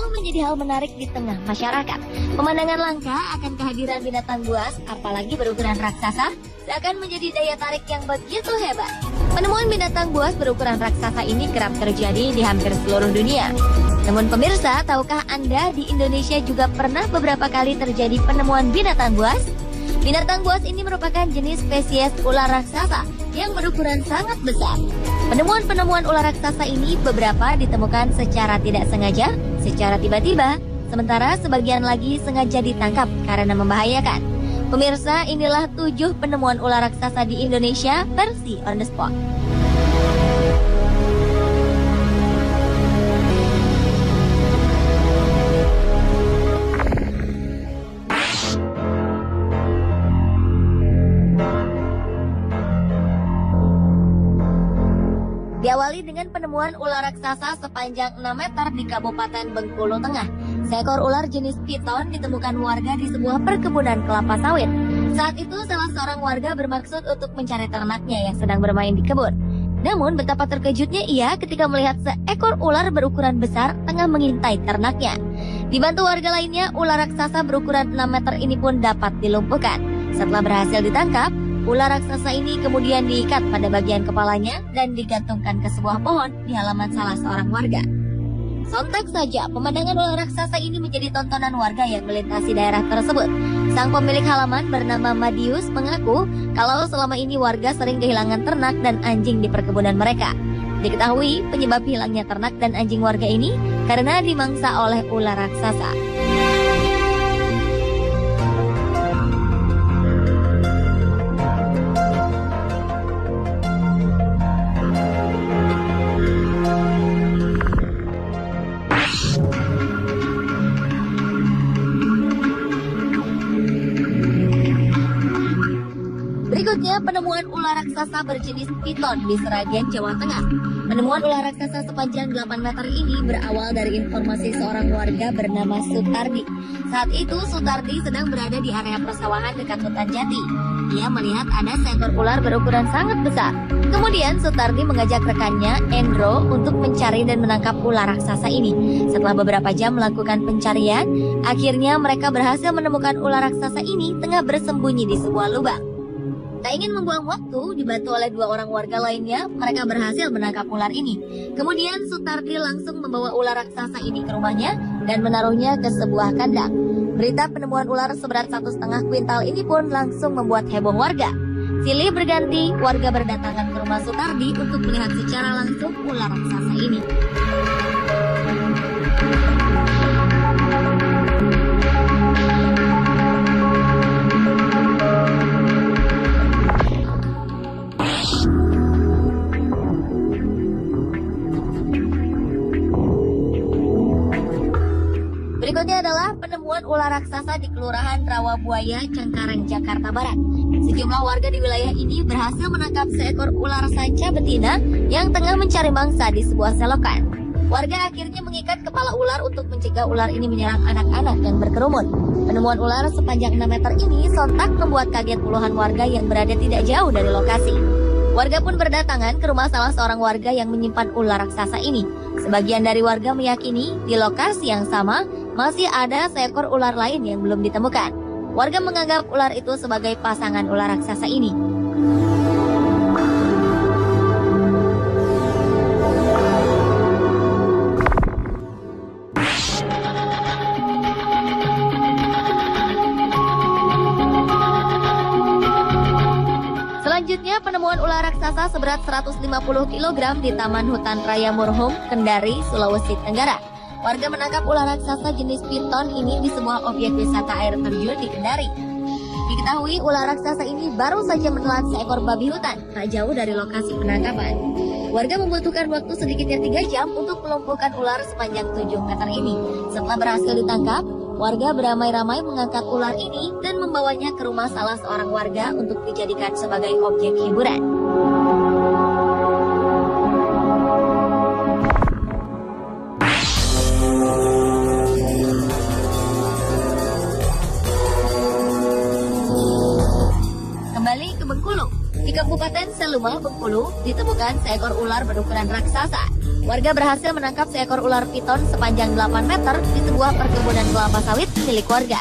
selalu menjadi hal menarik di tengah masyarakat. Pemandangan langka akan kehadiran binatang buas, apalagi berukuran raksasa, seakan menjadi daya tarik yang begitu hebat. Penemuan binatang buas berukuran raksasa ini kerap terjadi di hampir seluruh dunia. Namun pemirsa, tahukah Anda di Indonesia juga pernah beberapa kali terjadi penemuan binatang buas? Binatang buas ini merupakan jenis spesies ular raksasa yang berukuran sangat besar. Penemuan-penemuan ular raksasa ini beberapa ditemukan secara tidak sengaja, secara tiba-tiba, sementara sebagian lagi sengaja ditangkap karena membahayakan. Pemirsa, inilah 7 penemuan ular raksasa di Indonesia versi on the spot. Diawali dengan penemuan ular raksasa sepanjang 6 meter di Kabupaten Bengkulu Tengah. Seekor ular jenis piton ditemukan warga di sebuah perkebunan kelapa sawit. Saat itu salah seorang warga bermaksud untuk mencari ternaknya yang sedang bermain di kebun. Namun betapa terkejutnya ia ketika melihat seekor ular berukuran besar tengah mengintai ternaknya. Dibantu warga lainnya, ular raksasa berukuran 6 meter ini pun dapat dilumpuhkan. Setelah berhasil ditangkap, ular raksasa ini kemudian diikat pada bagian kepalanya dan digantungkan ke sebuah pohon di halaman salah seorang warga. Sontak saja, pemandangan ular raksasa ini menjadi tontonan warga yang melintasi daerah tersebut. Sang pemilik halaman bernama Madius mengaku kalau selama ini warga sering kehilangan ternak dan anjing di perkebunan mereka. Diketahui penyebab hilangnya ternak dan anjing warga ini karena dimangsa oleh ular raksasa. Berikutnya, penemuan ular raksasa berjenis piton di Sragen, Jawa Tengah. Penemuan ular raksasa sepanjang 8 meter ini berawal dari informasi seorang warga bernama Sutardi. Saat itu, Sutardi sedang berada di area persawahan dekat hutan jati. Ia melihat ada seekor ular berukuran sangat besar. Kemudian, Sutardi mengajak rekannya, Endro, untuk mencari dan menangkap ular raksasa ini. Setelah beberapa jam melakukan pencarian, akhirnya mereka berhasil menemukan ular raksasa ini tengah bersembunyi di sebuah lubang. Tak ingin membuang waktu, dibantu oleh 2 orang warga lainnya, mereka berhasil menangkap ular ini. Kemudian Sutardi langsung membawa ular raksasa ini ke rumahnya dan menaruhnya ke sebuah kandang. Berita penemuan ular seberat 1,5 kuintal ini pun langsung membuat heboh warga. Silih berganti, warga berdatangan ke rumah Sutardi untuk melihat secara langsung ular raksasa ini. Berikutnya adalah penemuan ular raksasa di Kelurahan Rawabuaya, Cengkareng, Jakarta Barat. Sejumlah warga di wilayah ini berhasil menangkap seekor ular sanca betina yang tengah mencari mangsa di sebuah selokan. Warga akhirnya mengikat kepala ular untuk mencegah ular ini menyerang anak-anak yang berkerumun. Penemuan ular sepanjang 6 meter ini sontak membuat kaget puluhan warga yang berada tidak jauh dari lokasi. Warga pun berdatangan ke rumah salah seorang warga yang menyimpan ular raksasa ini. Sebagian dari warga meyakini di lokasi yang sama masih ada seekor ular lain yang belum ditemukan. Warga menganggap ular itu sebagai pasangan ular raksasa ini. Selanjutnya, penemuan ular raksasa seberat 150 kg di Taman Hutan Raya Murhum, Kendari, Sulawesi Tenggara. Warga menangkap ular raksasa jenis piton ini di sebuah objek wisata air terjun di Kendari. Diketahui ular raksasa ini baru saja menelan seekor babi hutan tak jauh dari lokasi penangkapan. Warga membutuhkan waktu sedikitnya 3 jam untuk melumpuhkan ular sepanjang 7 meter ini. Setelah berhasil ditangkap, warga beramai-ramai mengangkat ular ini dan membawanya ke rumah salah seorang warga untuk dijadikan sebagai objek hiburan. Bengkulu. Di Kabupaten Seluma, Bengkulu, ditemukan seekor ular berukuran raksasa. Warga berhasil menangkap seekor ular piton sepanjang 8 meter di sebuah perkebunan kelapa sawit milik warga.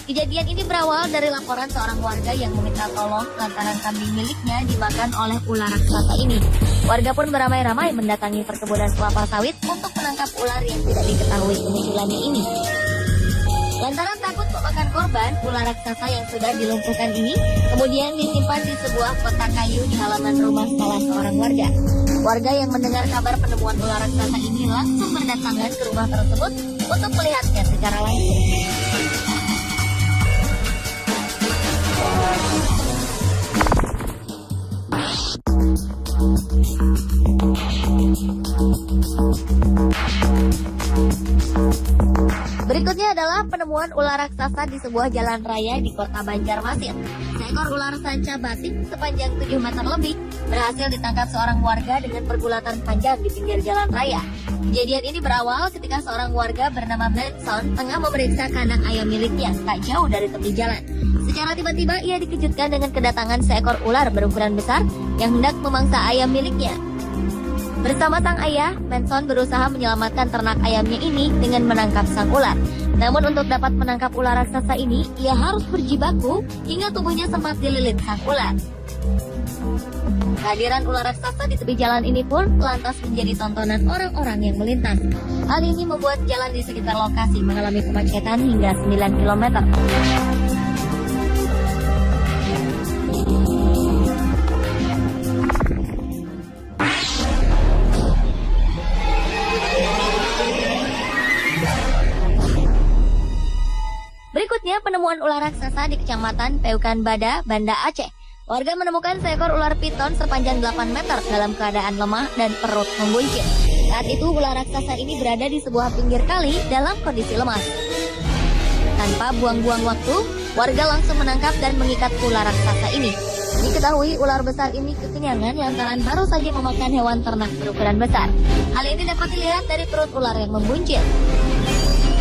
Kejadian ini berawal dari laporan seorang warga yang meminta tolong lantaran kambing miliknya dimakan oleh ular raksasa ini. Warga pun beramai-ramai mendatangi perkebunan kelapa sawit untuk menangkap ular yang tidak diketahui kemunculannya ini. Lantaran takut memakan korban, ular raksasa yang sudah dilumpuhkan ini kemudian disimpan di sebuah kotak kayu di halaman rumah salah seorang warga. Warga yang mendengar kabar penemuan ular raksasa ini langsung berdatangan ke rumah tersebut untuk melihatnya secara langsung. Berikutnya adalah penemuan ular raksasa di sebuah jalan raya di kota Banjarmasin. Seekor ular sanca batik sepanjang 7 meter lebih berhasil ditangkap seorang warga dengan pergulatan panjang di pinggir jalan raya. Kejadian ini berawal ketika seorang warga bernama Benson tengah memeriksa kandang ayam miliknya tak jauh dari tepi jalan. Secara tiba-tiba ia dikejutkan dengan kedatangan seekor ular berukuran besar yang hendak memangsa ayam miliknya. Bersama sang ayah, Benson berusaha menyelamatkan ternak ayamnya ini dengan menangkap sang ular. Namun untuk dapat menangkap ular raksasa ini, ia harus berjibaku hingga tubuhnya sempat dililit sang ular. Kehadiran ular raksasa di tepi jalan ini pun lantas menjadi tontonan orang-orang yang melintas. Hal ini membuat jalan di sekitar lokasi mengalami kemacetan hingga 9 km. Berikutnya penemuan ular raksasa di Kecamatan Peukan Bada, Banda Aceh. Warga menemukan seekor ular piton sepanjang 8 meter dalam keadaan lemah dan perut membuncit. Saat itu ular raksasa ini berada di sebuah pinggir kali dalam kondisi lemas. Tanpa buang-buang waktu, warga langsung menangkap dan mengikat ular raksasa ini. Diketahui ular besar ini kekenyangan lantaran baru saja memakan hewan ternak berukuran besar. Hal ini dapat dilihat dari perut ular yang membuncit.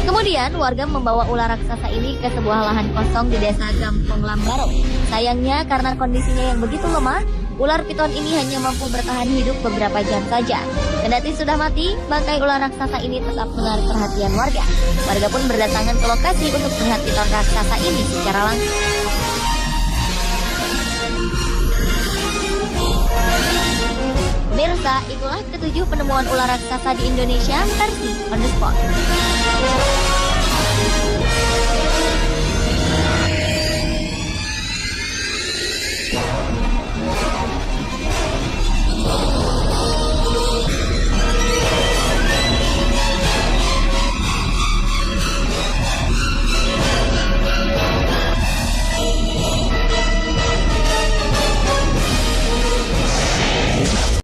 Kemudian warga membawa ular raksasa ini ke sebuah lahan kosong di desa Gampong Lambaro. Sayangnya karena kondisinya yang begitu lemah, ular piton ini hanya mampu bertahan hidup beberapa jam saja. Kendati sudah mati, bangkai ular raksasa ini tetap menarik perhatian warga. Warga pun berdatangan ke lokasi untuk melihat piton raksasa ini secara langsung. Mirsa, itulah ketujuh penemuan ular raksasa di Indonesia versi On The Spot.